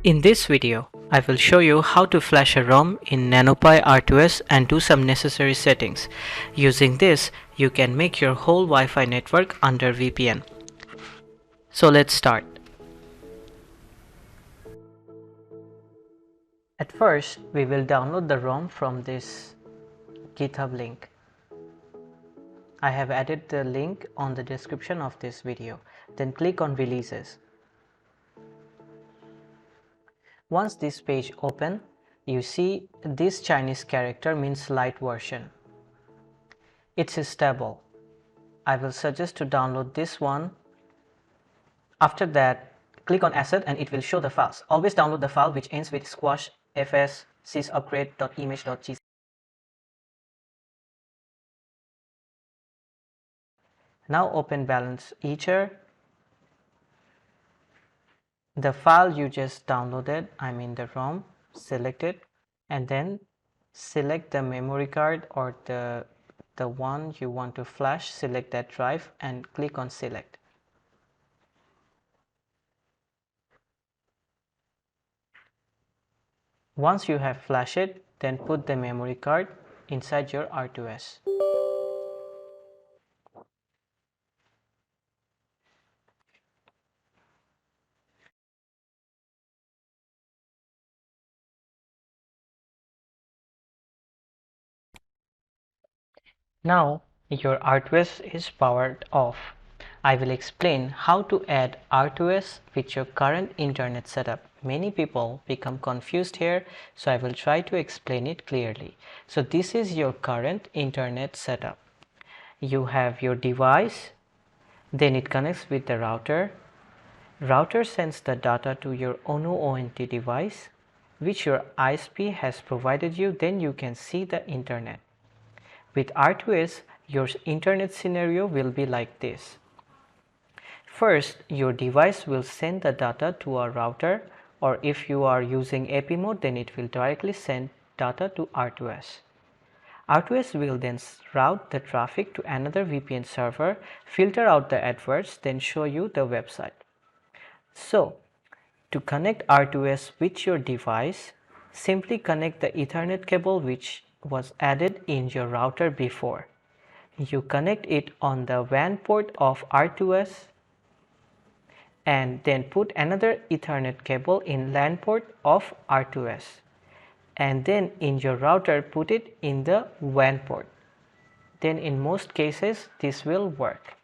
In this video, I will show you how to flash a ROM in NanoPi R2S and do some necessary settings. Using this, you can make your whole Wi-Fi network under VPN. So let's start. At first, we will download the ROM from this GitHub link. I have added the link on the description of this video. Then click on Releases. Once this page opens, you see this Chinese character means light version. It's stable. I will suggest to download this one. After that, click on Asset and it will show the files. Always download the file which ends with squash fs sysupgrade.image.gc. Now open balance etcher. The file you just downloaded, the ROM, select it and then select the memory card or the one you want to flash. Select that drive and click on select. Once you have flashed it, then put the memory card inside your R2S. Now your R2S is powered off. I will explain how to add R2S with your current internet setup. Many people become confused here, so I will try to explain it clearly. So this is your current internet setup. You have your device, then it connects with the router. Router sends the data to your ONT device, which your ISP has provided you. Then you can see the internet. With R2S, your internet scenario will be like this. First, your device will send the data to a router, or if you are using AP mode, then it will directly send data to R2S. R2S will then route the traffic to another VPN server, filter out the adverts, then show you the website. So, to connect R2S with your device, simply connect the Ethernet cable which was added in your router before. You connect it on the WAN port of R2S and then put another Ethernet cable in LAN port of R2S, and then in your router put it in the WAN port. Then in most cases this will work.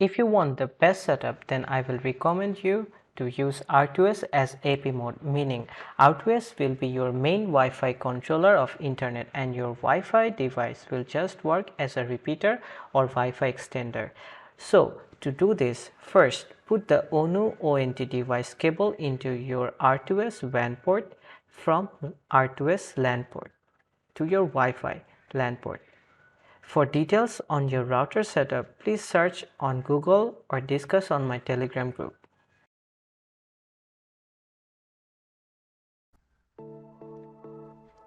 If you want the best setup, then I will recommend you to use R2S as AP mode, meaning R2S will be your main Wi-Fi controller of internet and your Wi-Fi device will just work as a repeater or Wi-Fi extender. So to do this, first put the ONT device cable into your R2S WAN port from R2S LAN port to your Wi-Fi LAN port. For details on your router setup, please search on Google or discuss on my Telegram group.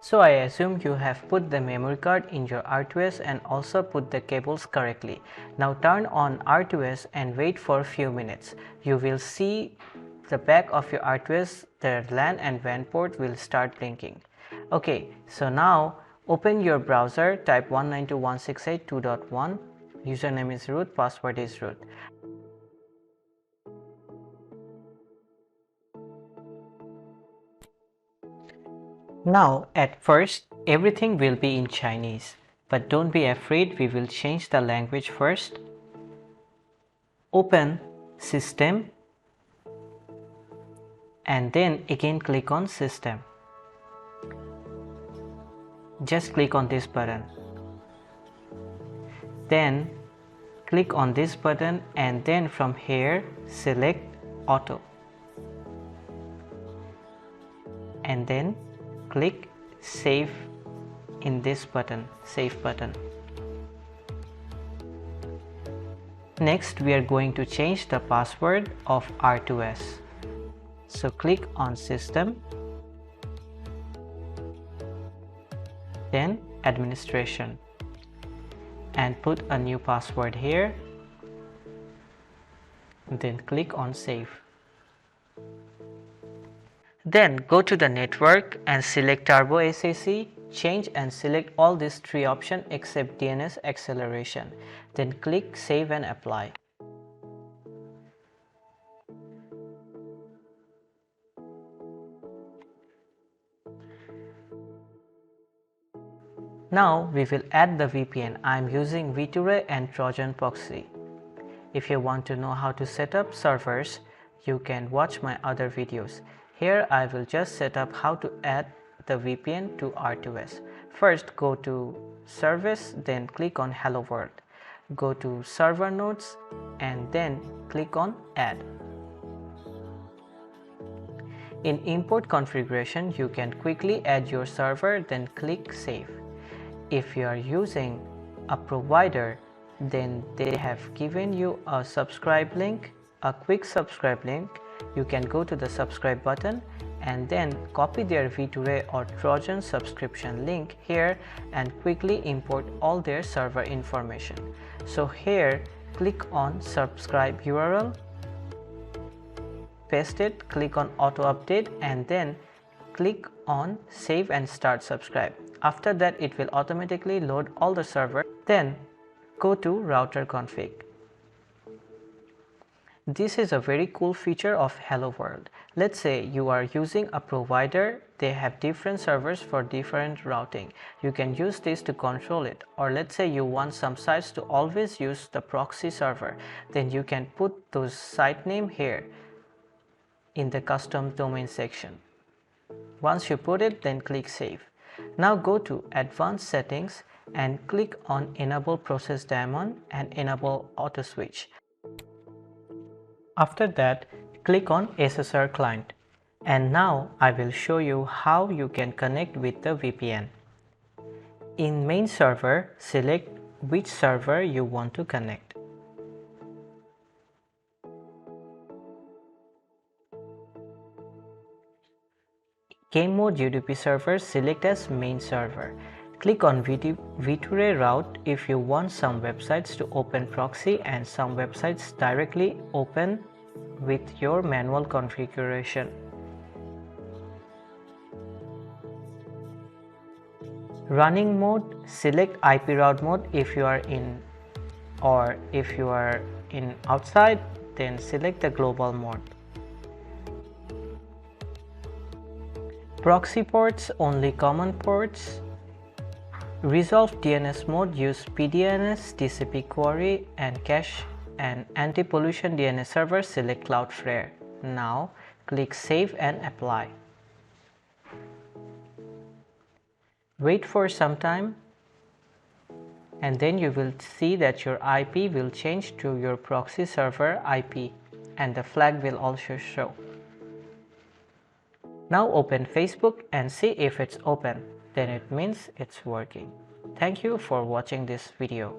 So I assume you have put the memory card in your R2S and also put the cables correctly. Now turn on R2S and wait for a few minutes. You will see the back of your R2S, the LAN and WAN port will start blinking. Okay, so now open your browser, type 192.168.2.1, username is root, password is root. Now at first everything will be in Chinese, but don't be afraid, we will change the language first. Open System and then again click on System. Just click on this button. Then click on this button and then from here select Auto. And then click Save in this button, Save button. Next we are going to change the password of R2S. So click on System, then Administration and put a new password here then click on Save. Then go to the network and select Turbo SAC, change and select all these three options except DNS acceleration. Then click Save and Apply. Now we will add the VPN. I am using v2ray and Trojan proxy. If you want to know how to set up servers, you can watch my other videos. Here I will just set up how to add the VPN to R2S. First go to Service, then click on Hello World. Go to Server Nodes and then click on Add. In Import Configuration, you can quickly add your server, then click Save. If you are using a provider, then they have given you a subscribe link, a quick subscribe link. You can go to the subscribe button and then copy their v2ray or Trojan subscription link here and quickly import all their server information. So here click on subscribe URL, paste it, click on auto update and then click on save and start subscribe. After that it will automatically load all the server. Then go to router config. This is a very cool feature of Hello World. Let's say you are using a provider, they have different servers for different routing. You can use this to control it. Or let's say you want some sites to always use the proxy server, then you can put those site name here in the custom domain section. Once you put it, then click Save. Now go to Advanced Settings and click on Enable Process Daemon and Enable Auto Switch. After that, click on SSR Client. And now I will show you how you can connect with the VPN. In Main Server, select which server you want to connect. Game Mode UDP server, select as Main Server. Click on v2ray route if you want some websites to open proxy and some websites directly open with your manual configuration. Running mode, select IP route mode if you are in, or if you are in outside, then select the global mode. Proxy ports, only common ports. Resolve DNS mode, use PDNS, TCP query and cache, and anti-pollution DNS server, select Cloudflare. Now click Save and Apply. Wait for some time and then you will see that your IP will change to your proxy server IP and the flag will also show. Now open Facebook and see if it's open, then it means it's working. Thank you for watching this video.